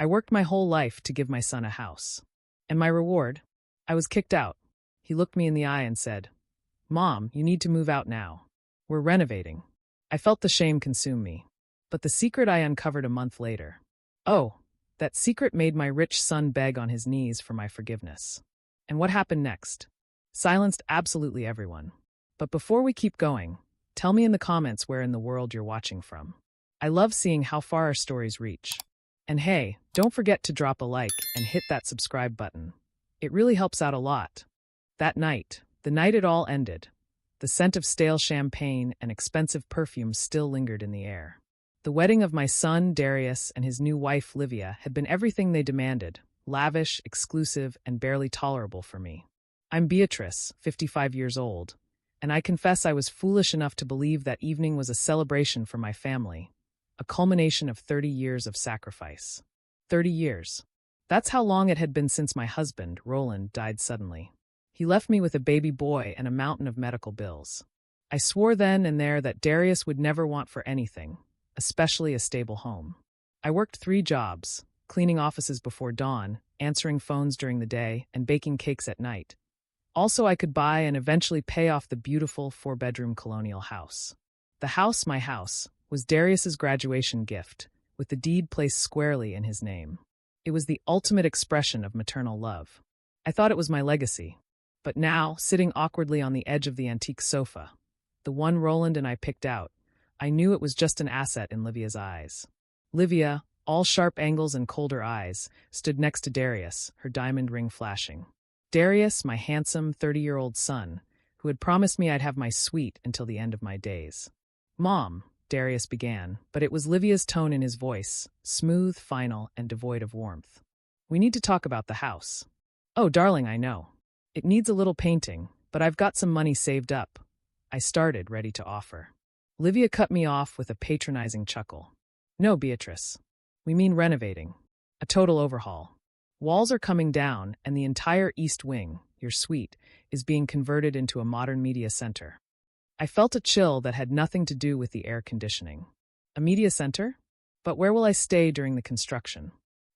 I worked my whole life to give my son a house. And my reward? I was kicked out. He looked me in the eye and said, "Mom, you need to move out now. We're renovating." I felt the shame consume me. But the secret I uncovered a month later. Oh, that secret made my rich son beg on his knees for my forgiveness. And what happened next? Silenced absolutely everyone. But before we keep going, tell me in the comments where in the world you're watching from. I love seeing how far our stories reach. And hey, don't forget to drop a like and hit that subscribe button. It really helps out a lot. That night, the night it all ended, the scent of stale champagne and expensive perfumes still lingered in the air. The wedding of my son, Darius, and his new wife, Livia, had been everything they demanded, lavish, exclusive, and barely tolerable for me. I'm Beatrice, 55 years old, and I confess I was foolish enough to believe that evening was a celebration for my family, a culmination of 30 years of sacrifice. 30 years. That's how long it had been since my husband, Roland, died suddenly. He left me with a baby boy and a mountain of medical bills. I swore then and there that Darius would never want for anything, especially a stable home. I worked 3 jobs, cleaning offices before dawn, answering phones during the day, and baking cakes at night. Also, I could buy and eventually pay off the beautiful 4-bedroom colonial house. The house, my house, was Darius's graduation gift, with the deed placed squarely in his name. It was the ultimate expression of maternal love. I thought it was my legacy. But now, sitting awkwardly on the edge of the antique sofa, the one Roland and I picked out, I knew it was just an asset in Livia's eyes. Livia, all sharp angles and colder eyes, stood next to Darius, her diamond ring flashing. Darius, my handsome 30-year-old son, who had promised me I'd have my suite until the end of my days. "Mom," Darius began, but it was Livia's tone in his voice, smooth, final, and devoid of warmth. "We need to talk about the house." "Oh, darling, I know. It needs a little painting, but I've got some money saved up," I started, ready to offer. Livia cut me off with a patronizing chuckle. "No, Beatrice. We mean renovating. A total overhaul. Walls are coming down, and the entire east wing, your suite, is being converted into a modern media center." I felt a chill that had nothing to do with the air conditioning. A media center? But where will I stay during the construction?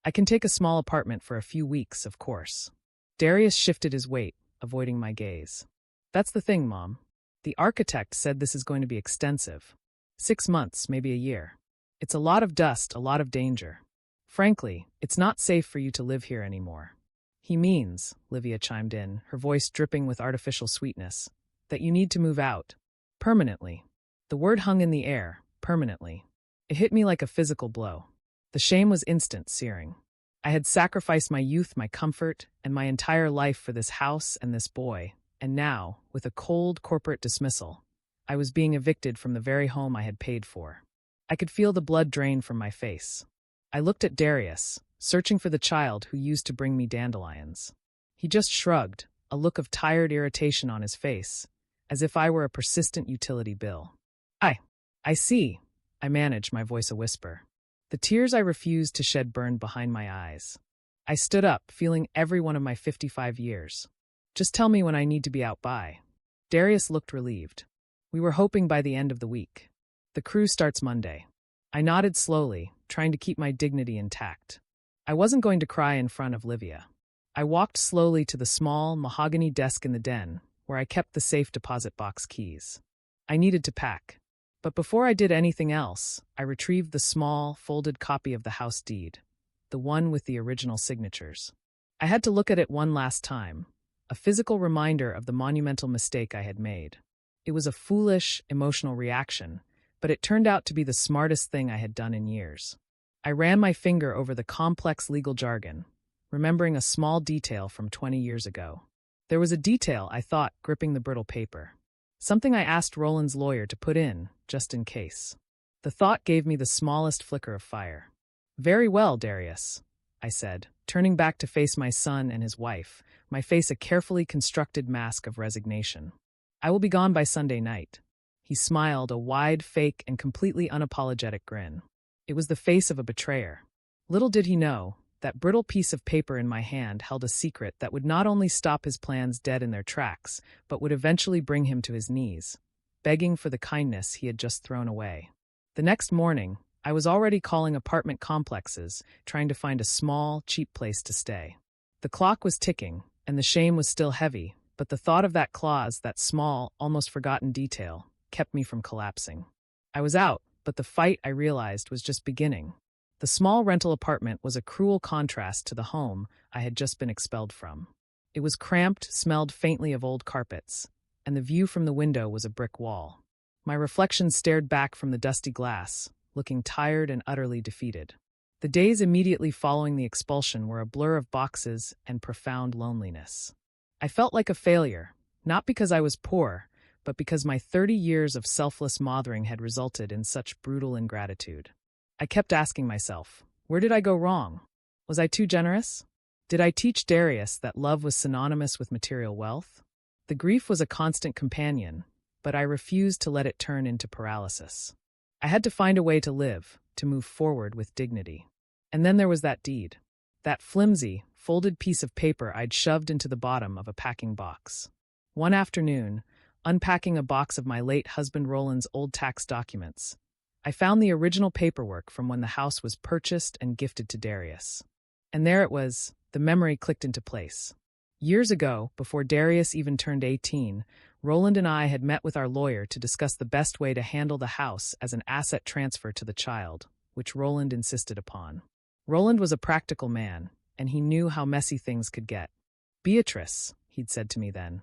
I can take a small apartment for a few weeks, of course. Darius shifted his weight, avoiding my gaze. "That's the thing, Mom. The architect said this is going to be extensive. 6 months, maybe a year. It's a lot of dust, a lot of danger. Frankly, it's not safe for you to live here anymore." "He means," Livia chimed in, her voice dripping with artificial sweetness, "that you need to move out. Permanently." The word hung in the air, permanently. It hit me like a physical blow. The shame was instant, searing. I had sacrificed my youth, my comfort, and my entire life for this house and this boy, and now, with a cold corporate dismissal, I was being evicted from the very home I had paid for. I could feel the blood drain from my face. I looked at Darius, searching for the child who used to bring me dandelions. He just shrugged, a look of tired irritation on his face, as if I were a persistent utility bill. I see," I managed, my voice a whisper. The tears I refused to shed burned behind my eyes. I stood up, feeling every one of my 55 years. "Just tell me when I need to be out by." Darius looked relieved. "We were hoping by the end of the week. The crew starts Monday." I nodded slowly, trying to keep my dignity intact. I wasn't going to cry in front of Livia. I walked slowly to the small, mahogany desk in the den, where I kept the safe deposit box keys. I needed to pack. But before I did anything else, I retrieved the small, folded copy of the house deed, the one with the original signatures. I had to look at it one last time, a physical reminder of the monumental mistake I had made. It was a foolish, emotional reaction, but it turned out to be the smartest thing I had done in years. I ran my finger over the complex legal jargon, remembering a small detail from 20 years ago. There was a detail, I thought, gripping the brittle paper. Something I asked Roland's lawyer to put in, just in case. The thought gave me the smallest flicker of fire. "Very well, Darius," I said, turning back to face my son and his wife, my face a carefully constructed mask of resignation. "I will be gone by Sunday night." He smiled, a wide, fake, and completely unapologetic grin. It was the face of a betrayer. Little did he know, that brittle piece of paper in my hand held a secret that would not only stop his plans dead in their tracks, but would eventually bring him to his knees, begging for the kindness he had just thrown away. The next morning, I was already calling apartment complexes, trying to find a small, cheap place to stay. The clock was ticking, and the shame was still heavy, but the thought of that clause, that small, almost forgotten detail, kept me from collapsing. I was out, but the fight, I realized, was just beginning. The small rental apartment was a cruel contrast to the home I had just been expelled from. It was cramped, smelled faintly of old carpets, and the view from the window was a brick wall. My reflection stared back from the dusty glass, looking tired and utterly defeated. The days immediately following the expulsion were a blur of boxes and profound loneliness. I felt like a failure, not because I was poor, but because my 30 years of selfless mothering had resulted in such brutal ingratitude. I kept asking myself, where did I go wrong? Was I too generous? Did I teach Darius that love was synonymous with material wealth? The grief was a constant companion, but I refused to let it turn into paralysis. I had to find a way to live, to move forward with dignity. And then there was that deed. That flimsy, folded piece of paper I'd shoved into the bottom of a packing box. One afternoon, unpacking a box of my late husband Roland's old tax documents, I found the original paperwork from when the house was purchased and gifted to Darius. And there it was, the memory clicked into place. Years ago, before Darius even turned 18, Roland and I had met with our lawyer to discuss the best way to handle the house as an asset transfer to the child, which Roland insisted upon. Roland was a practical man, and he knew how messy things could get. "Beatrice," he'd said to me then,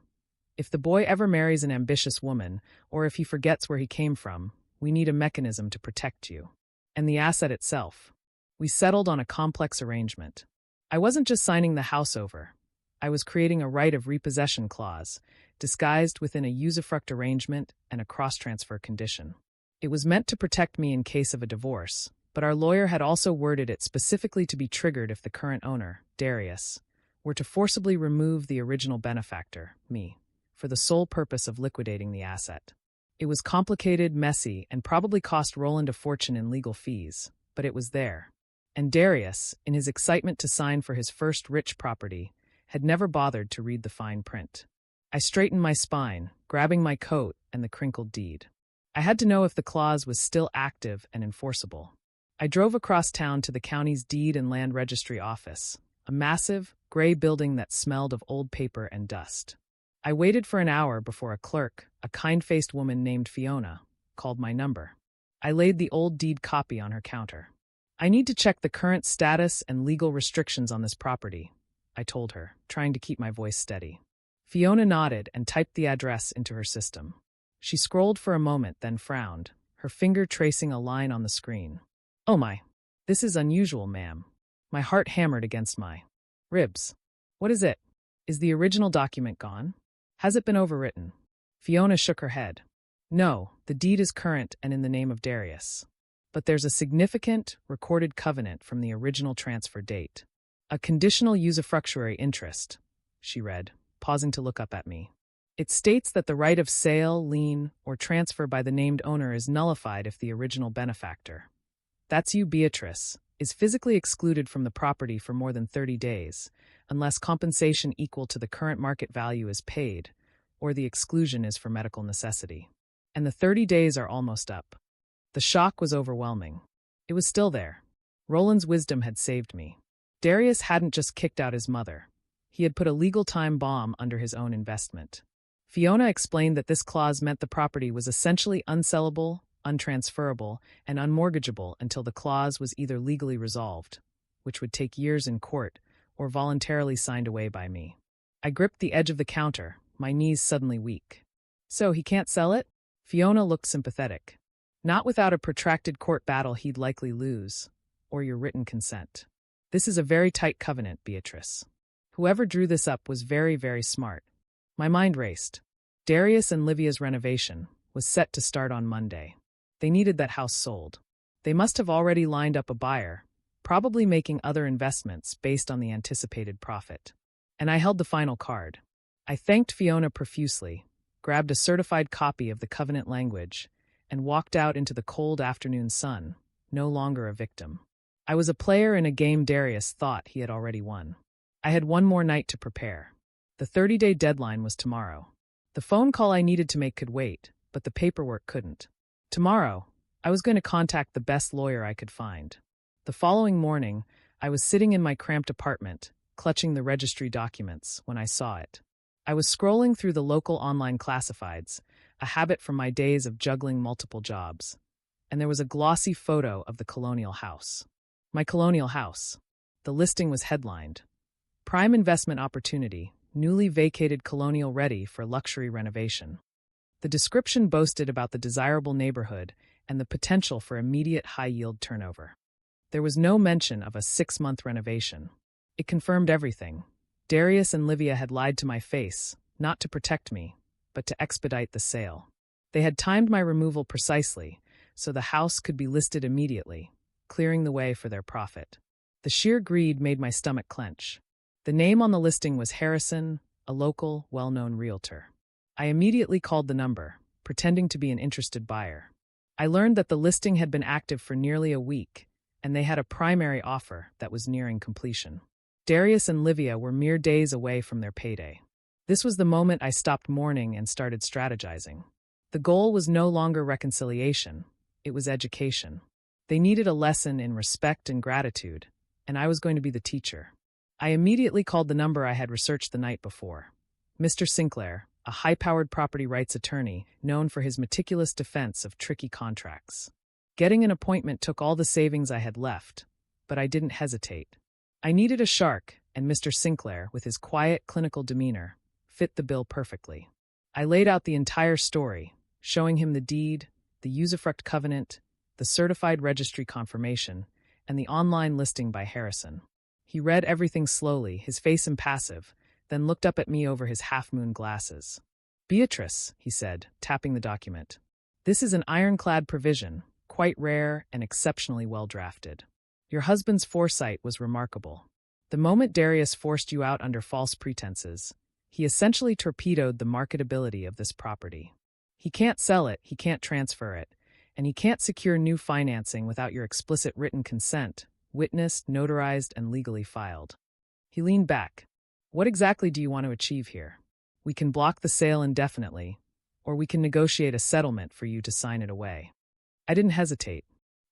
"if the boy ever marries an ambitious woman, or if he forgets where he came from, we need a mechanism to protect you. And the asset itself." We settled on a complex arrangement. I wasn't just signing the house over. I was creating a right of repossession clause, disguised within a usufruct arrangement and a cross-transfer condition. It was meant to protect me in case of a divorce, but our lawyer had also worded it specifically to be triggered if the current owner, Darius, were to forcibly remove the original benefactor, me, for the sole purpose of liquidating the asset. It was complicated, messy, and probably cost Roland a fortune in legal fees, but it was there. And Darius, in his excitement to sign for his first rich property, had never bothered to read the fine print. I straightened my spine, grabbing my coat and the crinkled deed. I had to know if the clause was still active and enforceable. I drove across town to the county's deed and land registry office, a massive, gray building that smelled of old paper and dust. I waited for an hour before a clerk, a kind-faced woman named Fiona, called my number. I laid the old deed copy on her counter. "I need to check the current status and legal restrictions on this property," I told her, trying to keep my voice steady. Fiona nodded and typed the address into her system. She scrolled for a moment, then frowned, her finger tracing a line on the screen. "Oh my, this is unusual, ma'am." My heart hammered against my ribs. "What is it? Is the original document gone? Has it been overwritten?" Fiona shook her head. "No, the deed is current and in the name of Darius. But there's a significant, recorded covenant from the original transfer date. A conditional usufructuary interest," she read, pausing to look up at me. "It states that the right of sale, lien, or transfer by the named owner is nullified if the original benefactor, that's you, Beatrice, is physically excluded from the property for more than 30 days, unless compensation equal to the current market value is paid, or the exclusion is for medical necessity. And the 30 days are almost up." The shock was overwhelming. It was still there. Roland's wisdom had saved me. Darius hadn't just kicked out his mother. He had put a legal time bomb under his own investment. Fiona explained that this clause meant the property was essentially unsellable, untransferable, and unmortgageable until the clause was either legally resolved, which would take years in court, or voluntarily signed away by me. I gripped the edge of the counter, my knees suddenly weak. "So he can't sell it?" Fiona looked sympathetic. "Not without a protracted court battle he'd likely lose, or your written consent. This is a very tight covenant, Beatrice. Whoever drew this up was very, very smart." My mind raced. Darius and Livia's renovation was set to start on Monday. They needed that house sold. They must have already lined up a buyer, probably making other investments based on the anticipated profit. And I held the final card. I thanked Fiona profusely, grabbed a certified copy of the covenant language, and walked out into the cold afternoon sun, no longer a victim. I was a player in a game Darius thought he had already won. I had one more night to prepare. The 30-day deadline was tomorrow. The phone call I needed to make could wait, but the paperwork couldn't. Tomorrow, I was going to contact the best lawyer I could find. The following morning, I was sitting in my cramped apartment, clutching the registry documents, when I saw it. I was scrolling through the local online classifieds, a habit from my days of juggling multiple jobs, and there was a glossy photo of the colonial house. My colonial house. The listing was headlined, "Prime Investment Opportunity, Newly Vacated Colonial Ready for Luxury Renovation." The description boasted about the desirable neighborhood and the potential for immediate high-yield turnover. There was no mention of a 6-month renovation. It confirmed everything. Darius and Livia had lied to my face, not to protect me, but to expedite the sale. They had timed my removal precisely, so the house could be listed immediately, clearing the way for their profit. The sheer greed made my stomach clench. The name on the listing was Harrison, a local, well-known realtor. I immediately called the number, pretending to be an interested buyer. I learned that the listing had been active for nearly a week, and they had a primary offer that was nearing completion. Darius and Livia were mere days away from their payday. This was the moment I stopped mourning and started strategizing. The goal was no longer reconciliation, it was education. They needed a lesson in respect and gratitude, and I was going to be the teacher. I immediately called the number I had researched the night before. Mr. Sinclair, a high-powered property rights attorney known for his meticulous defense of tricky contracts. Getting an appointment took all the savings I had left, but I didn't hesitate. I needed a shark, and Mr. Sinclair, with his quiet, clinical demeanor, fit the bill perfectly. I laid out the entire story, showing him the deed, the usufruct covenant, the certified registry confirmation, and the online listing by Harrison. He read everything slowly, his face impassive, then looked up at me over his half-moon glasses. "Beatrice," he said, tapping the document. "This is an ironclad provision, quite rare and exceptionally well-drafted. Your husband's foresight was remarkable. The moment Darius forced you out under false pretenses, he essentially torpedoed the marketability of this property. He can't sell it, he can't transfer it, and he can't secure new financing without your explicit written consent, witnessed, notarized, and legally filed." He leaned back. "What exactly do you want to achieve here? We can block the sale indefinitely, or we can negotiate a settlement for you to sign it away." I didn't hesitate.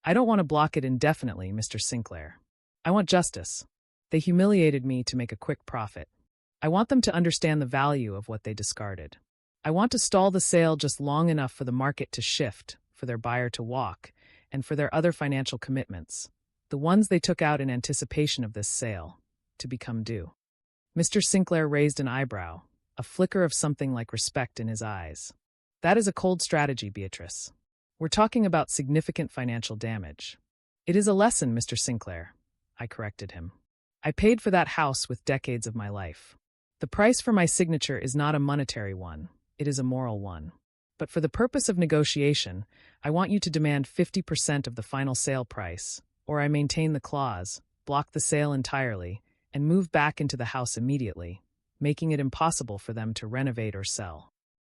"I don't want to block it indefinitely, Mr. Sinclair. I want justice. They humiliated me to make a quick profit. I want them to understand the value of what they discarded. I want to stall the sale just long enough for the market to shift, for their buyer to walk, and for their other financial commitments, the ones they took out in anticipation of this sale, to become due." Mr. Sinclair raised an eyebrow, a flicker of something like respect in his eyes. "That is a cold strategy, Beatrice. We're talking about significant financial damage." "It is a lesson, Mr. Sinclair," I corrected him. "I paid for that house with decades of my life. The price for my signature is not a monetary one, it is a moral one. But for the purpose of negotiation, I want you to demand 50% of the final sale price, or I maintain the clause, block the sale entirely, and move back into the house immediately, making it impossible for them to renovate or sell."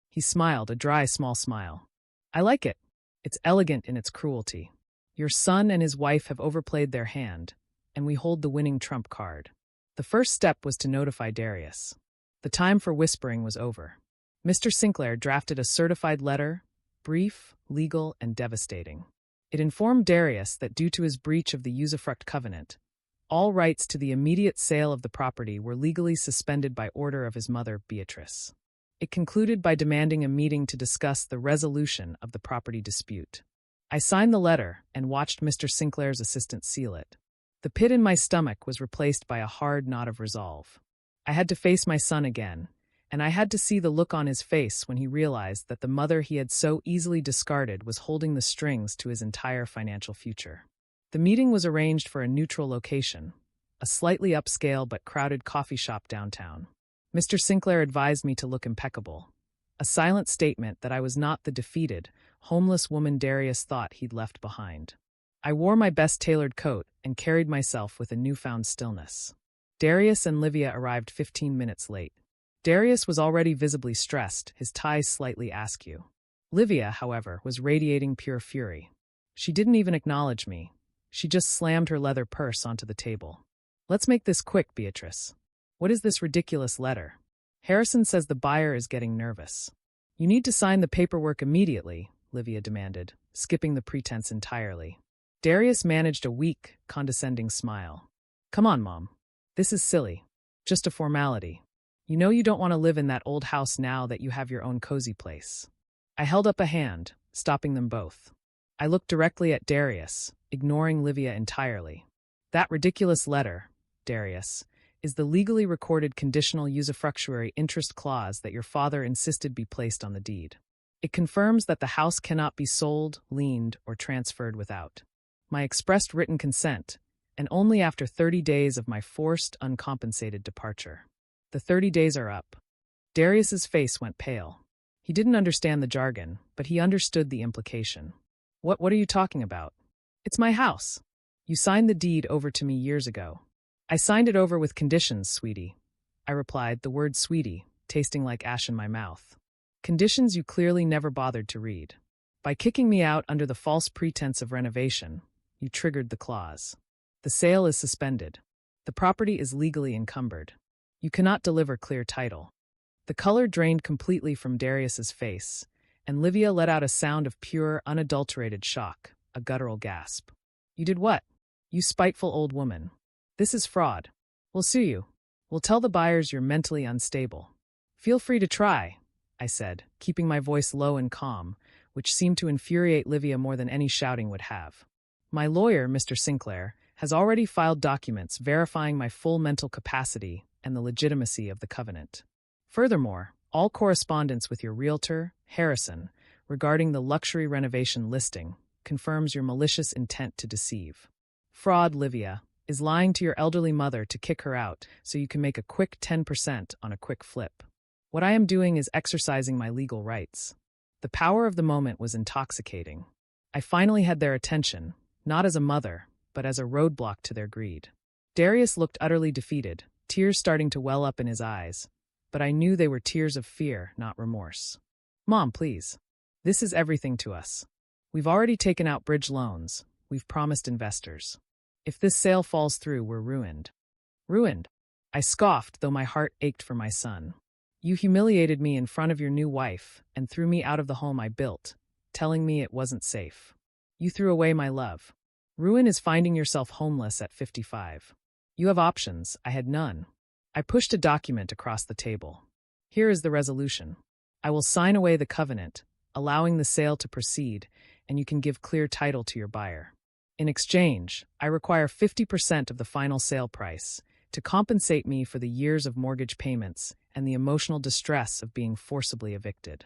He smiled, a dry, small smile. "I like it. It's elegant in its cruelty. Your son and his wife have overplayed their hand, and we hold the winning trump card." The first step was to notify Darius. The time for whispering was over. Mr. Sinclair drafted a certified letter, brief, legal, and devastating. It informed Darius that due to his breach of the usufruct covenant, all rights to the immediate sale of the property were legally suspended by order of his mother, Beatrice. It concluded by demanding a meeting to discuss the resolution of the property dispute. I signed the letter and watched Mr. Sinclair's assistant seal it. The pit in my stomach was replaced by a hard knot of resolve. I had to face my son again, and I had to see the look on his face when he realized that the mother he had so easily discarded was holding the strings to his entire financial future. The meeting was arranged for a neutral location, a slightly upscale but crowded coffee shop downtown. Mr. Sinclair advised me to look impeccable, a silent statement that I was not the defeated, homeless woman Darius thought he'd left behind. I wore my best tailored coat and carried myself with a newfound stillness. Darius and Livia arrived 15 minutes late. Darius was already visibly stressed, his tie slightly askew. Livia, however, was radiating pure fury. She didn't even acknowledge me. She just slammed her leather purse onto the table. "Let's make this quick, Beatrice. What is this ridiculous letter? Harrison says the buyer is getting nervous." "You need to sign the paperwork immediately," Livia demanded, skipping the pretense entirely. Darius managed a weak, condescending smile. Come on, Mom. This is silly. Just a formality. You know you don't want to live in that old house now that you have your own cozy place. I held up a hand, stopping them both. I looked directly at Darius, ignoring Livia entirely. That ridiculous letter, Darius, is the legally recorded conditional usufructuary interest clause that your father insisted be placed on the deed. It confirms that the house cannot be sold, liened, or transferred without my expressed written consent, and only after 30 days of my forced, uncompensated departure. The 30 days are up. Darius's face went pale. He didn't understand the jargon, but he understood the implication. What are you talking about? It's my house. You signed the deed over to me years ago. I signed it over with conditions, sweetie. I replied, the word sweetie, tasting like ash in my mouth. Conditions you clearly never bothered to read. By kicking me out under the false pretense of renovation, you triggered the clause. The sale is suspended. The property is legally encumbered. You cannot deliver clear title. The color drained completely from Darius's face, and Livia let out a sound of pure, unadulterated shock, a guttural gasp. You did what? You spiteful old woman. This is fraud. We'll sue you. We'll tell the buyers you're mentally unstable. Feel free to try, I said, keeping my voice low and calm, which seemed to infuriate Livia more than any shouting would have. My lawyer, Mr. Sinclair, has already filed documents verifying my full mental capacity and the legitimacy of the covenant. Furthermore, all correspondence with your realtor, Harrison, regarding the luxury renovation listing confirms your malicious intent to deceive. Fraud, Livia, is lying to your elderly mother to kick her out so you can make a quick 10% on a quick flip. What I am doing is exercising my legal rights. The power of the moment was intoxicating. I finally had their attention, not as a mother, but as a roadblock to their greed. Darius looked utterly defeated, tears starting to well up in his eyes, but I knew they were tears of fear, not remorse. Mom, please. This is everything to us. We've already taken out bridge loans. We've promised investors. If this sale falls through, we're ruined. Ruined? I scoffed, though my heart ached for my son. You humiliated me in front of your new wife and threw me out of the home I built, telling me it wasn't safe. You threw away my love. Ruin is finding yourself homeless at 55. You have options. I had none. I pushed a document across the table. Here is the resolution. I will sign away the covenant, allowing the sale to proceed, and you can give clear title to your buyer. In exchange, I require 50% of the final sale price to compensate me for the years of mortgage payments and the emotional distress of being forcibly evicted.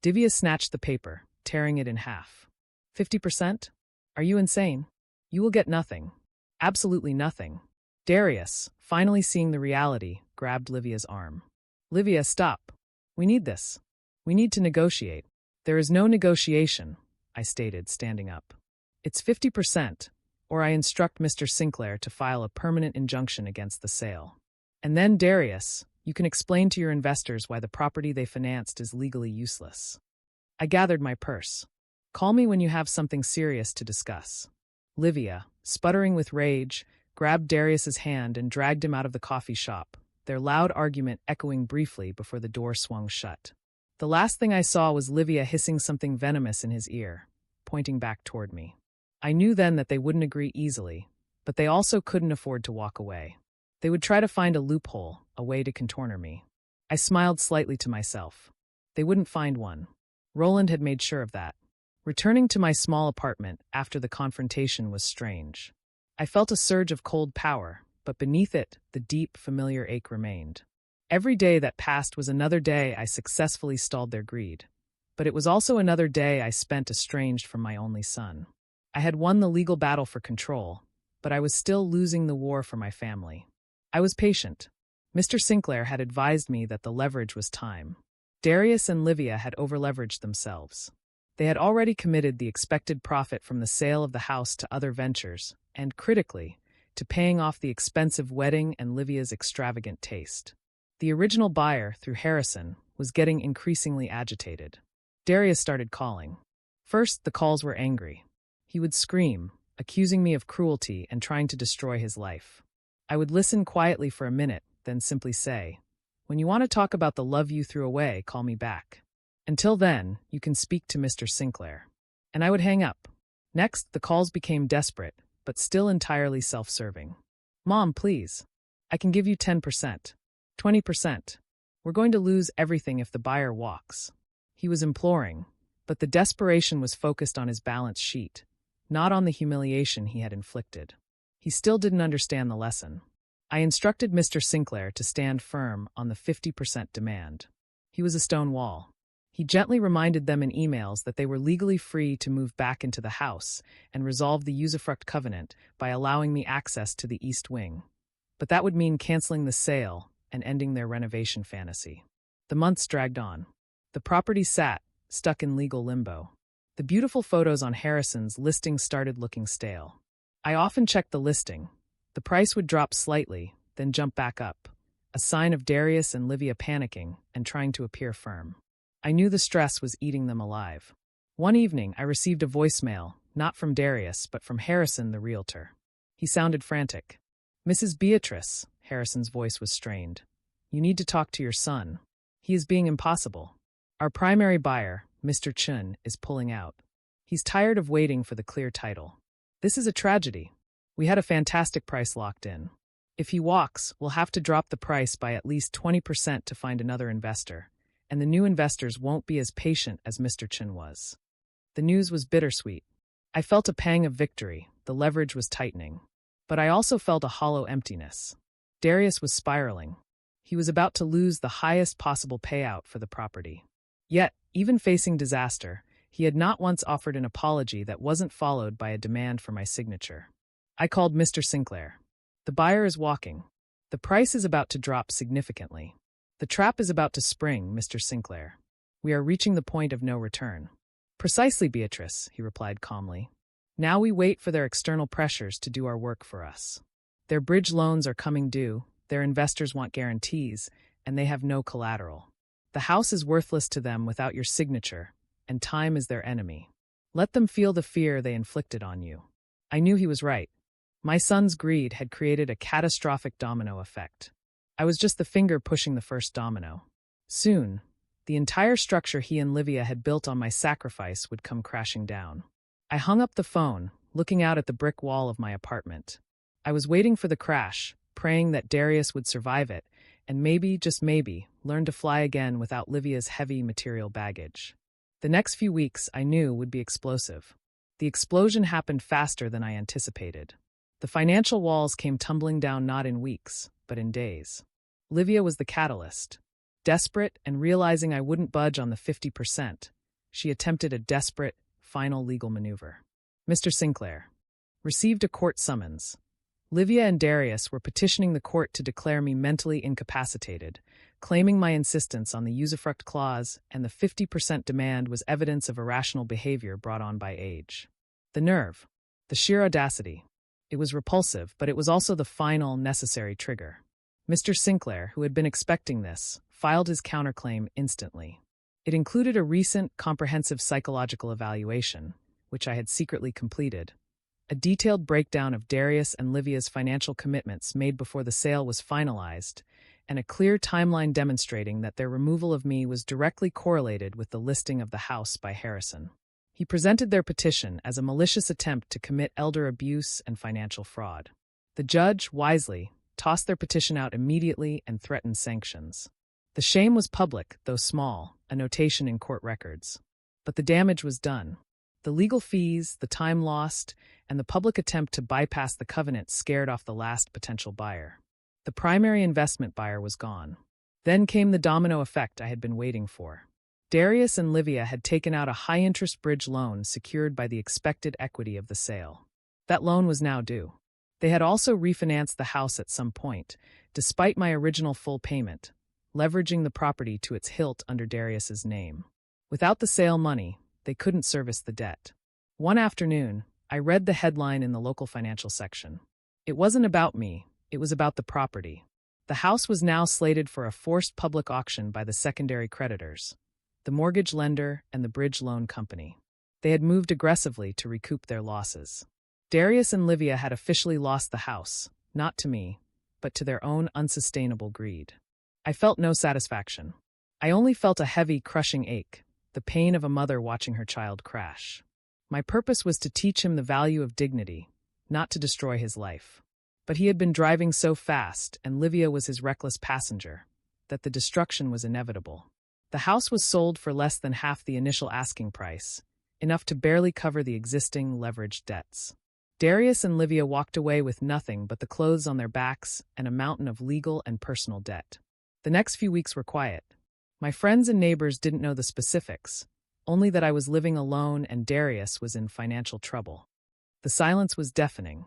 Divya snatched the paper, tearing it in half. 50%? Are you insane? You will get nothing. Absolutely nothing. Darius, finally seeing the reality, grabbed Livia's arm. Livia, stop. We need this. We need to negotiate. There is no negotiation, I stated, standing up. It's 50%, or I instruct Mr. Sinclair to file a permanent injunction against the sale. And then, Darius, you can explain to your investors why the property they financed is legally useless. I gathered my purse. Call me when you have something serious to discuss. Livia, sputtering with rage, grabbed Darius's hand and dragged him out of the coffee shop, their loud argument echoing briefly before the door swung shut. The last thing I saw was Livia hissing something venomous in his ear, pointing back toward me. I knew then that they wouldn't agree easily, but they also couldn't afford to walk away. They would try to find a loophole, a way to contorno me. I smiled slightly to myself. They wouldn't find one. Roland had made sure of that. Returning to my small apartment after the confrontation was strange. I felt a surge of cold power, but beneath it, the deep, familiar ache remained. Every day that passed was another day I successfully stalled their greed. But it was also another day I spent estranged from my only son. I had won the legal battle for control, but I was still losing the war for my family. I was patient. Mr. Sinclair had advised me that the leverage was time. Darius and Livia had overleveraged themselves. They had already committed the expected profit from the sale of the house to other ventures, and, critically, to paying off the expensive wedding and Livia's extravagant taste. The original buyer, through Harrison, was getting increasingly agitated. Darius started calling. First, the calls were angry. He would scream, accusing me of cruelty and trying to destroy his life. I would listen quietly for a minute, then simply say, "When you want to talk about the love you threw away, call me back. Until then, you can speak to Mr. Sinclair." and I would hang up. Next, the calls became desperate, but still entirely self-serving. Mom, please. I can give you 10%. 20%. We're going to lose everything if the buyer walks. He was imploring, but the desperation was focused on his balance sheet, not on the humiliation he had inflicted. He still didn't understand the lesson. I instructed Mr. Sinclair to stand firm on the 50% demand. He was a stone wall. He gently reminded them in emails that they were legally free to move back into the house and resolve the usufruct covenant by allowing me access to the east wing. But that would mean canceling the sale and ending their renovation fantasy. The months dragged on. The property sat, stuck in legal limbo. The beautiful photos on Harrison's listing started looking stale. I often checked the listing. The price would drop slightly, then jump back up, a sign of Darius and Livia panicking and trying to appear firm. I knew the stress was eating them alive. One evening, I received a voicemail, not from Darius, but from Harrison, the realtor. He sounded frantic. "Mrs. Beatrice," Harrison's voice was strained. "You need to talk to your son. He is being impossible. Our primary buyer, Mr. Chun, is pulling out. He's tired of waiting for the clear title. This is a tragedy. We had a fantastic price locked in. If he walks, we'll have to drop the price by at least 20% to find another investor, and the new investors won't be as patient as Mr. Chun was." The news was bittersweet. I felt a pang of victory. The leverage was tightening. But I also felt a hollow emptiness. Darius was spiraling. He was about to lose the highest possible payout for the property. Yet, even facing disaster, he had not once offered an apology that wasn't followed by a demand for my signature. I called Mr. Sinclair. "The buyer is walking. The price is about to drop significantly. The trap is about to spring, Mr. Sinclair. We are reaching the point of no return." "Precisely, Beatrice," he replied calmly. "Now we wait for their external pressures to do our work for us. Their bridge loans are coming due, their investors want guarantees, and they have no collateral. The house is worthless to them without your signature, and time is their enemy. Let them feel the fear they inflicted on you." I knew he was right. My son's greed had created a catastrophic domino effect. I was just the finger pushing the first domino. Soon, the entire structure he and Livia had built on my sacrifice would come crashing down. I hung up the phone, looking out at the brick wall of my apartment. I was waiting for the crash, praying that Darius would survive it, and maybe, just maybe, learn to fly again without Livia's heavy material baggage. The next few weeks, I knew, would be explosive. The explosion happened faster than I anticipated. The financial walls came tumbling down not in weeks, but in days. Livia was the catalyst. Desperate and realizing I wouldn't budge on the 50%, she attempted a desperate, final legal maneuver. Mr. Sinclair. Received a court summons. Livia and Darius were petitioning the court to declare me mentally incapacitated, claiming my insistence on the usufruct clause and the 50% demand was evidence of irrational behavior brought on by age. The nerve. The sheer audacity. It was repulsive, but it was also the final, necessary trigger. Mr. Sinclair, who had been expecting this, filed his counterclaim instantly. It included a recent, comprehensive psychological evaluation, which I had secretly completed, a detailed breakdown of Darius and Livia's financial commitments made before the sale was finalized, and a clear timeline demonstrating that their removal of me was directly correlated with the listing of the house by Harrison. He presented their petition as a malicious attempt to commit elder abuse and financial fraud. The judge, wisely, tossed their petition out immediately and threatened sanctions. The shame was public, though small, a notation in court records. But the damage was done. The legal fees, the time lost, and the public attempt to bypass the covenant scared off the last potential buyer. The primary investment buyer was gone. Then came the domino effect I had been waiting for. Darius and Livia had taken out a high-interest bridge loan secured by the expected equity of the sale. That loan was now due. They had also refinanced the house at some point, despite my original full payment, leveraging the property to its hilt under Darius's name. Without the sale money, they couldn't service the debt. One afternoon, I read the headline in the local financial section. It wasn't about me, it was about the property. The house was now slated for a forced public auction by the secondary creditors, the mortgage lender and the bridge loan company. They had moved aggressively to recoup their losses. Darius and Livia had officially lost the house, not to me, but to their own unsustainable greed. I felt no satisfaction. I only felt a heavy, crushing ache, the pain of a mother watching her child crash. My purpose was to teach him the value of dignity, not to destroy his life. But he had been driving so fast, and Livia was his reckless passenger, that the destruction was inevitable. The house was sold for less than half the initial asking price, enough to barely cover the existing leveraged debts. Darius and Livia walked away with nothing but the clothes on their backs and a mountain of legal and personal debt. The next few weeks were quiet. My friends and neighbors didn't know the specifics, only that I was living alone and Darius was in financial trouble. The silence was deafening.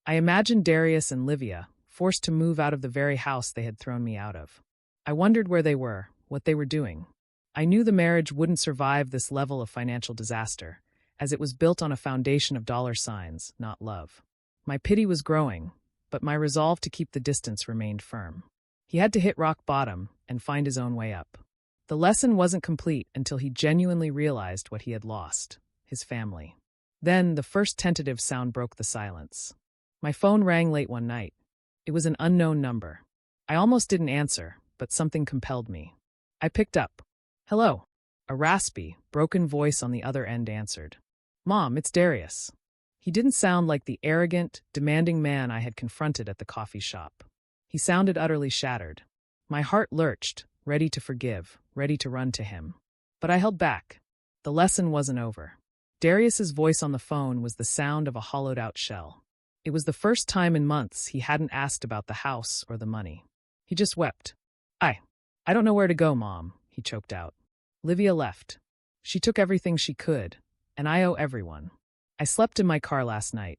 I imagined Darius and Livia, forced to move out of the very house they had thrown me out of. I wondered where they were, what they were doing. I knew the marriage wouldn't survive this level of financial disaster, as it was built on a foundation of dollar signs, not love. My pity was growing, but my resolve to keep the distance remained firm. He had to hit rock bottom and find his own way up. The lesson wasn't complete until he genuinely realized what he had lost, his family. Then the first tentative sound broke the silence. My phone rang late one night. It was an unknown number. I almost didn't answer, but something compelled me. I picked up. "Hello." A raspy, broken voice on the other end answered. "Mom, it's Darius." He didn't sound like the arrogant, demanding man I had confronted at the coffee shop. He sounded utterly shattered. My heart lurched, ready to forgive, ready to run to him. But I held back. The lesson wasn't over. Darius's voice on the phone was the sound of a hollowed-out shell. It was the first time in months he hadn't asked about the house or the money. He just wept. I don't know where to go, Mom," he choked out. "Livia left. She took everything she could, and I owe everyone. I slept in my car last night.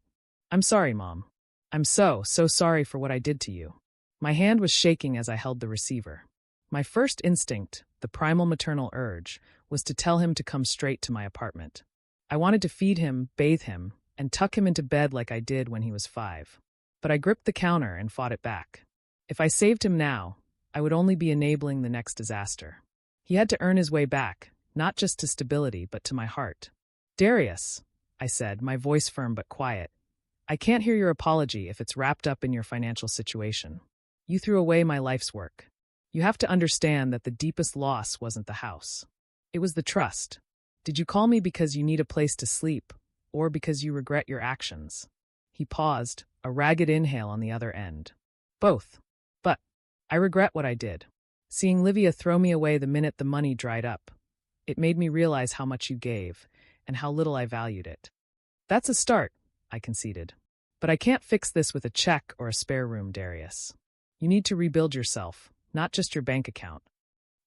I'm sorry, Mom. I'm so sorry for what I did to you." My hand was shaking as I held the receiver. My first instinct, the primal maternal urge, was to tell him to come straight to my apartment. I wanted to feed him, bathe him, and tuck him into bed like I did when he was 5. But I gripped the counter and fought it back. If I saved him now, I would only be enabling the next disaster. He had to earn his way back, not just to stability, but to my heart. "Darius," I said, my voice firm but quiet, "I can't hear your apology if it's wrapped up in your financial situation. You threw away my life's work. You have to understand that the deepest loss wasn't the house. It was the trust. Did you call me because you need a place to sleep, or because you regret your actions?" He paused, a ragged inhale on the other end. "Both. But I regret what I did. Seeing Livia throw me away the minute the money dried up. It made me realize how much you gave, and how little I valued it." "That's a start," I conceded. "But I can't fix this with a check or a spare room, Darius. You need to rebuild yourself, not just your bank account."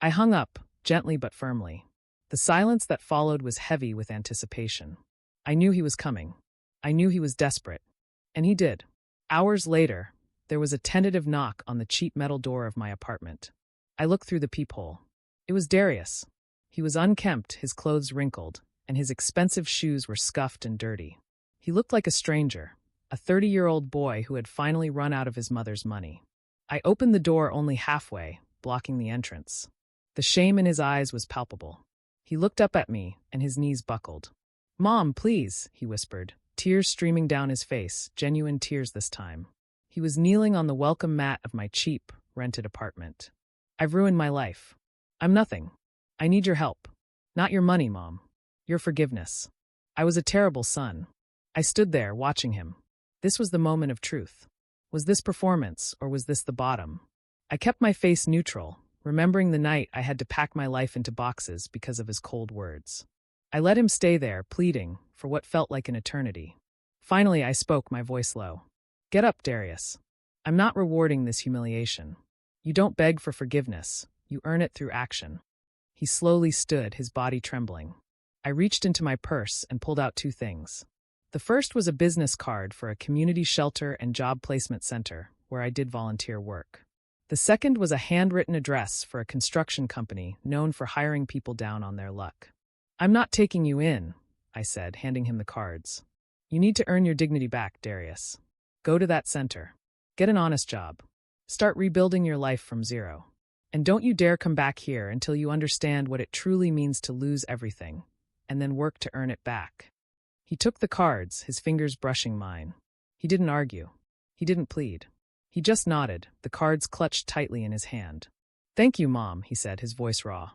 I hung up, gently but firmly. The silence that followed was heavy with anticipation. I knew he was coming. I knew he was desperate. And he did. Hours later, there was a tentative knock on the cheap metal door of my apartment. I looked through the peephole. It was Darius. He was unkempt, his clothes wrinkled, and his expensive shoes were scuffed and dirty. He looked like a stranger, a 30-year-old boy who had finally run out of his mother's money. I opened the door only halfway, blocking the entrance. The shame in his eyes was palpable. He looked up at me, and his knees buckled. "Mom, please," he whispered, tears streaming down his face, genuine tears this time. He was kneeling on the welcome mat of my cheap, rented apartment. "I've ruined my life. I'm nothing. I need your help. Not your money, Mom. Your forgiveness. I was a terrible son." I stood there, watching him. This was the moment of truth. Was this performance, or was this the bottom? I kept my face neutral, remembering the night I had to pack my life into boxes because of his cold words. I let him stay there, pleading, for what felt like an eternity. Finally, I spoke, my voice low. "Get up, Darius. I'm not rewarding this humiliation. You don't beg for forgiveness. You earn it through action." He slowly stood, his body trembling. I reached into my purse and pulled out 2 things. The first was a business card for a community shelter and job placement center, where I did volunteer work. The second was a handwritten address for a construction company known for hiring people down on their luck. "I'm not taking you in," I said, handing him the cards. "You need to earn your dignity back, Darius. Go to that center. Get an honest job. Start rebuilding your life from zero. And don't you dare come back here until you understand what it truly means to lose everything, and then work to earn it back." He took the cards, his fingers brushing mine. He didn't argue. He didn't plead. He just nodded, the cards clutched tightly in his hand. "Thank you, Mom," he said, his voice raw.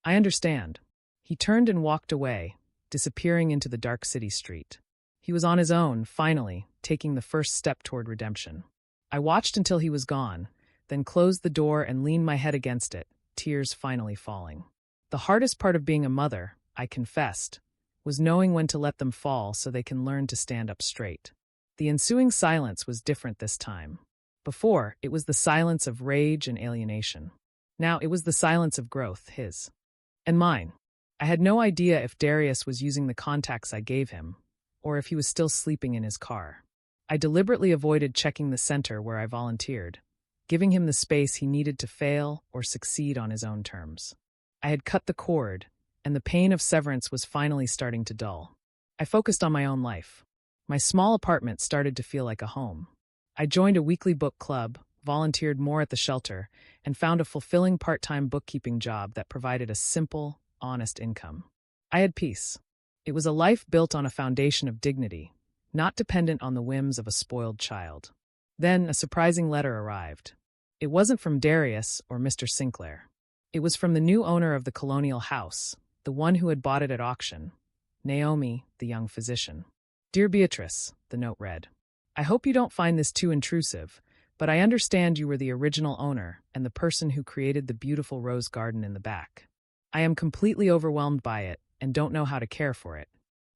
"I understand." He turned and walked away, disappearing into the dark city street. He was on his own, finally, taking the first step toward redemption. I watched until he was gone, then closed the door and leaned my head against it, tears finally falling. The hardest part of being a mother, I confessed, was knowing when to let them fall so they can learn to stand up straight. The ensuing silence was different this time. Before, it was the silence of rage and alienation. Now it was the silence of growth, his and mine. I had no idea if Darius was using the contacts I gave him, or if he was still sleeping in his car. I deliberately avoided checking the center where I volunteered, giving him the space he needed to fail or succeed on his own terms. I had cut the cord, and the pain of severance was finally starting to dull. I focused on my own life. My small apartment started to feel like a home. I joined a weekly book club, volunteered more at the shelter, and found a fulfilling part-time bookkeeping job that provided a simple, honest income. I had peace. It was a life built on a foundation of dignity, not dependent on the whims of a spoiled child. Then a surprising letter arrived. It wasn't from Darius or Mr. Sinclair. It was from the new owner of the colonial house, the one who had bought it at auction, Naomi, the young physician. "Dear Beatrice," the note read, "I hope you don't find this too intrusive, but I understand you were the original owner and the person who created the beautiful rose garden in the back. I am completely overwhelmed by it and don't know how to care for it.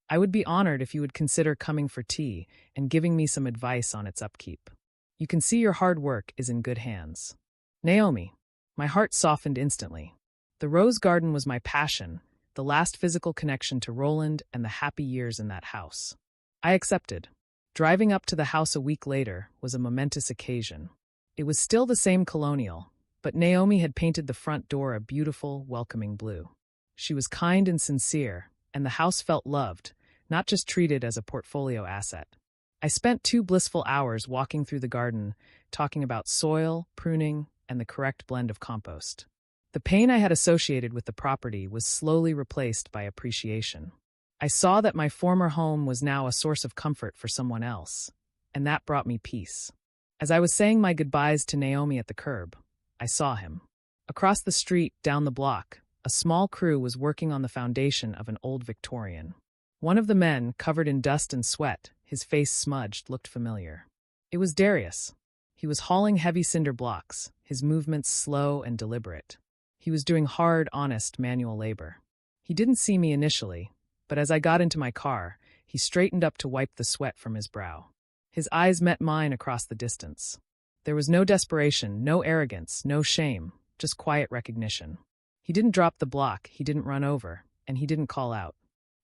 I would be honored if you would consider coming for tea and giving me some advice on its upkeep. You can see your hard work is in good hands. Naomi." My heart softened instantly. The rose garden was my passion, the last physical connection to Roland and the happy years in that house. I accepted. Driving up to the house a week later was a momentous occasion. It was still the same colonial, but Naomi had painted the front door a beautiful, welcoming blue. She was kind and sincere, and the house felt loved, not just treated as a portfolio asset. I spent 2 blissful hours walking through the garden, talking about soil, pruning, and the correct blend of compost. The pain I had associated with the property was slowly replaced by appreciation. I saw that my former home was now a source of comfort for someone else, and that brought me peace. As I was saying my goodbyes to Naomi at the curb, I saw him. Across the street, down the block, a small crew was working on the foundation of an old Victorian. One of the men, covered in dust and sweat, his face smudged, looked familiar. It was Darius. He was hauling heavy cinder blocks, his movements slow and deliberate. He was doing hard, honest manual labor. He didn't see me initially, but as I got into my car, he straightened up to wipe the sweat from his brow. His eyes met mine across the distance. There was no desperation, no arrogance, no shame, just quiet recognition. He didn't drop the block, he didn't run over, and he didn't call out.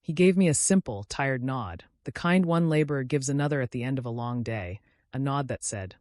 He gave me a simple, tired nod, the kind one laborer gives another at the end of a long day, a nod that said,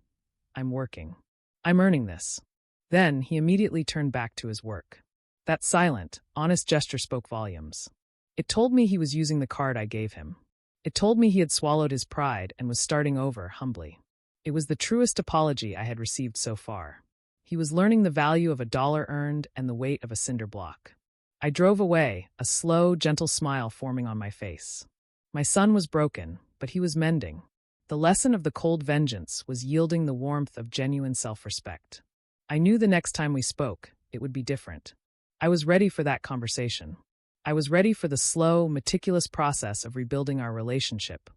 "I'm working. I'm earning this." Then he immediately turned back to his work. That silent, honest gesture spoke volumes. It told me he was using the card I gave him. It told me he had swallowed his pride and was starting over humbly. It was the truest apology I had received so far. He was learning the value of a dollar earned and the weight of a cinder block. I drove away, a slow, gentle smile forming on my face. My son was broken, but he was mending. The lesson of the cold vengeance was yielding the warmth of genuine self-respect. I knew the next time we spoke, it would be different. I was ready for that conversation. I was ready for the slow, meticulous process of rebuilding our relationship,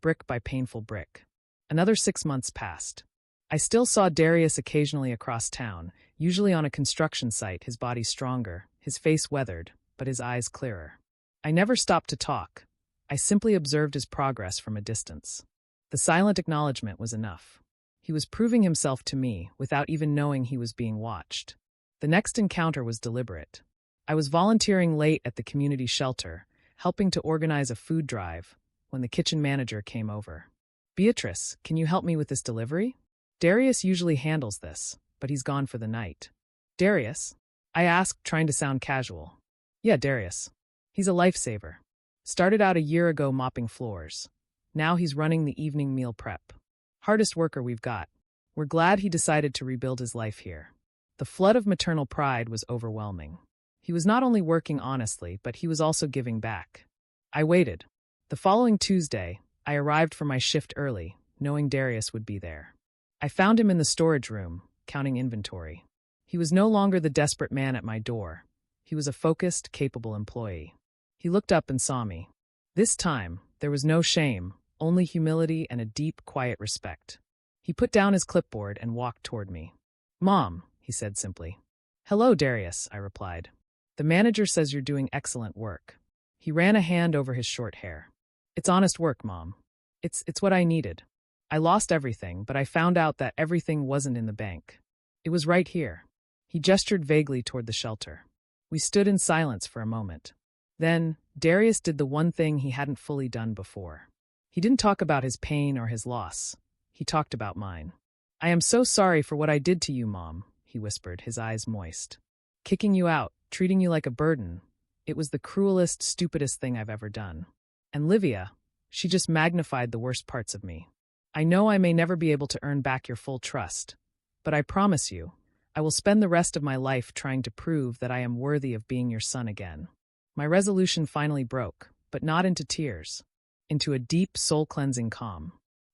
brick by painful brick. Another 6 months passed. I still saw Darius occasionally across town, usually on a construction site, his body stronger, his face weathered, but his eyes clearer. I never stopped to talk. I simply observed his progress from a distance. The silent acknowledgement was enough. He was proving himself to me without even knowing he was being watched. The next encounter was deliberate. I was volunteering late at the community shelter, helping to organize a food drive, when the kitchen manager came over. "Beatrice, can you help me with this delivery? Darius usually handles this, but he's gone for the night." "Darius?" I asked, trying to sound casual. "Yeah, Darius. He's a lifesaver. Started out a year ago mopping floors. Now he's running the evening meal prep. Hardest worker we've got. We're glad he decided to rebuild his life here." The flood of maternal pride was overwhelming. He was not only working honestly, but he was also giving back. I waited. The following Tuesday, I arrived for my shift early, knowing Darius would be there. I found him in the storage room, counting inventory. He was no longer the desperate man at my door. He was a focused, capable employee. He looked up and saw me. This time, there was no shame, only humility and a deep, quiet respect. He put down his clipboard and walked toward me. "Mom," he said simply. "Hello, Darius," I replied. "The manager says you're doing excellent work." He ran a hand over his short hair. "It's honest work, Mom. It's what I needed. I lost everything, but I found out that everything wasn't in the bank. It was right here." He gestured vaguely toward the shelter. We stood in silence for a moment. Then, Darius did the one thing he hadn't fully done before. He didn't talk about his pain or his loss. He talked about mine. "I am so sorry for what I did to you, Mom," he whispered, his eyes moist. "Kicking you out, treating you like a burden. It was the cruelest, stupidest thing I've ever done. And Livia, she just magnified the worst parts of me. I know I may never be able to earn back your full trust, but I promise you, I will spend the rest of my life trying to prove that I am worthy of being your son again." My resolution finally broke, but not into tears, into a deep, soul-cleansing calm.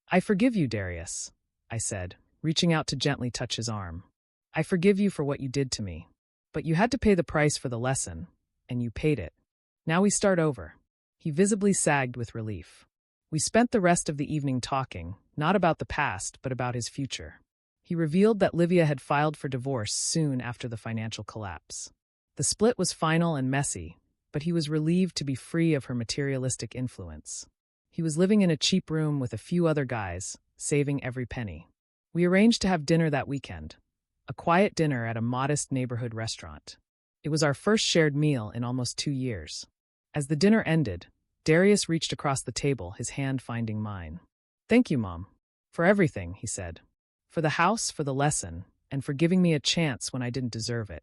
"I forgive you, Darius," I said, reaching out to gently touch his arm. "I forgive you for what you did to me. But you had to pay the price for the lesson, and you paid it. Now we start over." He visibly sagged with relief. We spent the rest of the evening talking, not about the past, but about his future. He revealed that Livia had filed for divorce soon after the financial collapse. The split was final and messy, but he was relieved to be free of her materialistic influence. He was living in a cheap room with a few other guys, saving every penny. We arranged to have dinner that weekend, a quiet dinner at a modest neighborhood restaurant. It was our first shared meal in almost 2 years. As the dinner ended, Darius reached across the table, his hand finding mine. "Thank you, Mom. For everything," he said. "For the house, for the lesson, and for giving me a chance when I didn't deserve it."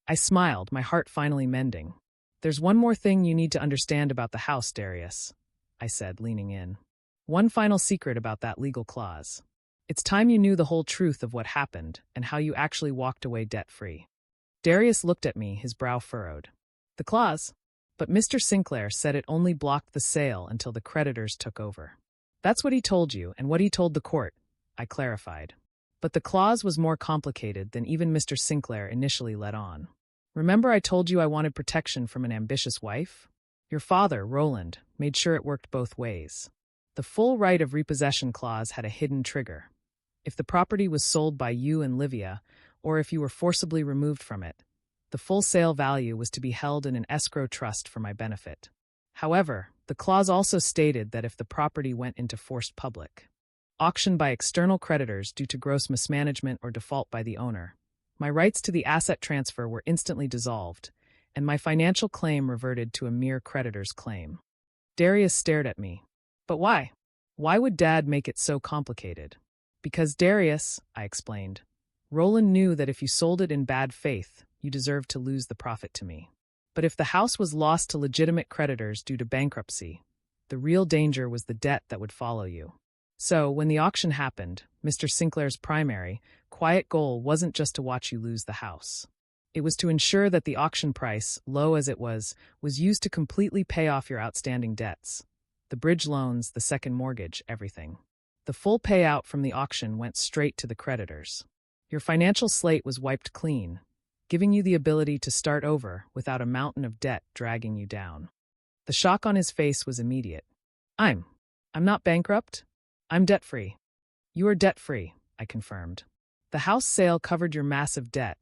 I smiled, my heart finally mending. "There's one more thing you need to understand about the house, Darius," I said, leaning in. "One final secret about that legal clause. It's time you knew the whole truth of what happened and how you actually walked away debt-free." Darius looked at me, his brow furrowed. "The clause? But Mr. Sinclair said it only blocked the sale until the creditors took over." "That's what he told you and what he told the court," I clarified. "But the clause was more complicated than even Mr. Sinclair initially let on. Remember I told you I wanted protection from an ambitious wife? Your father, Roland, made sure it worked both ways. The full right of repossession clause had a hidden trigger. If the property was sold by you and Livia, or if you were forcibly removed from it, the full sale value was to be held in an escrow trust for my benefit. However, the clause also stated that if the property went into forced public auction by external creditors due to gross mismanagement or default by the owner, my rights to the asset transfer were instantly dissolved, and my financial claim reverted to a mere creditor's claim. Darius stared at me. "But why? Why would Dad make it so complicated?" "Because, Darius," I explained, "Roland knew that if you sold it in bad faith, you deserved to lose the profit to me. But if the house was lost to legitimate creditors due to bankruptcy, the real danger was the debt that would follow you. So, when the auction happened, Mr. Sinclair's primary, quiet goal wasn't just to watch you lose the house. It was to ensure that the auction price, low as it was used to completely pay off your outstanding debts. The bridge loans, the second mortgage, everything. The full payout from the auction went straight to the creditors. Your financial slate was wiped clean, giving you the ability to start over without a mountain of debt dragging you down." The shock on his face was immediate. I'm not bankrupt. I'm debt-free." "You are debt-free," I confirmed. "The house sale covered your massive debt,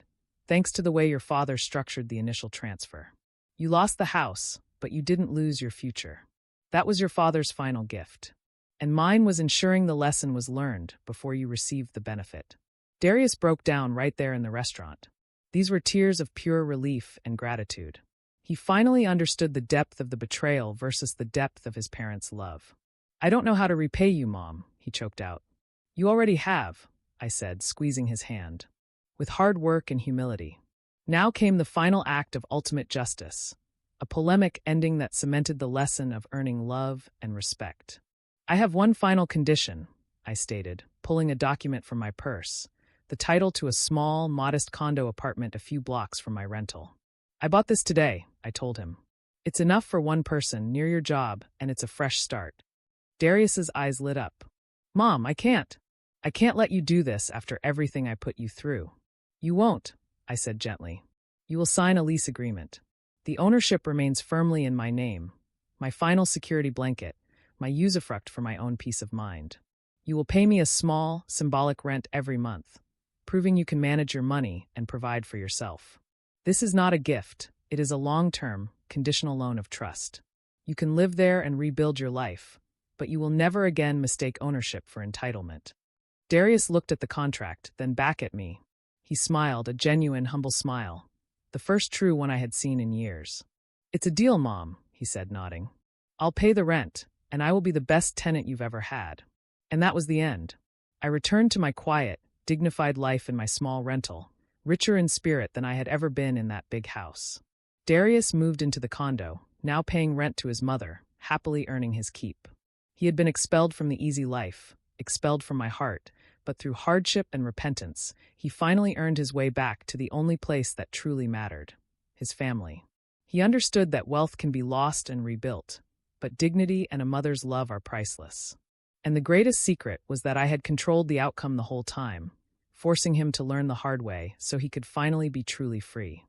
thanks to the way your father structured the initial transfer. You lost the house, but you didn't lose your future. That was your father's final gift. And mine was ensuring the lesson was learned before you received the benefit." Darius broke down right there in the restaurant. These were tears of pure relief and gratitude. He finally understood the depth of the betrayal versus the depth of his parents' love. "I don't know how to repay you, Mom," he choked out. "You already have," I said, squeezing his hand. "With hard work and humility." Now came the final act of ultimate justice, a polemic ending that cemented the lesson of earning love and respect. "I have one final condition," I stated, pulling a document from my purse, the title to a small, modest condo apartment a few blocks from my rental. "I bought this today," I told him. "It's enough for one person, near your job, and it's a fresh start." Darius's eyes lit up. "Mom, I can't. I can't let you do this after everything I put you through." "You won't," I said gently. "You will sign a lease agreement. The ownership remains firmly in my name, my final security blanket, my usufruct for my own peace of mind. You will pay me a small, symbolic rent every month, proving you can manage your money and provide for yourself. This is not a gift, it is a long-term, conditional loan of trust. You can live there and rebuild your life, but you will never again mistake ownership for entitlement. Darius looked at the contract, then back at me. He smiled, a genuine, humble smile, the first true one I had seen in years. "It's a deal, Mom," he said, nodding. "I'll pay the rent, and I will be the best tenant you've ever had." And that was the end. I returned to my quiet, dignified life in my small rental, richer in spirit than I had ever been in that big house. Darius moved into the condo, now paying rent to his mother, happily earning his keep. He had been expelled from the easy life, expelled from my heart, but through hardship and repentance, he finally earned his way back to the only place that truly mattered, his family. He understood that wealth can be lost and rebuilt, but dignity and a mother's love are priceless. And the greatest secret was that I had controlled the outcome the whole time, forcing him to learn the hard way so he could finally be truly free.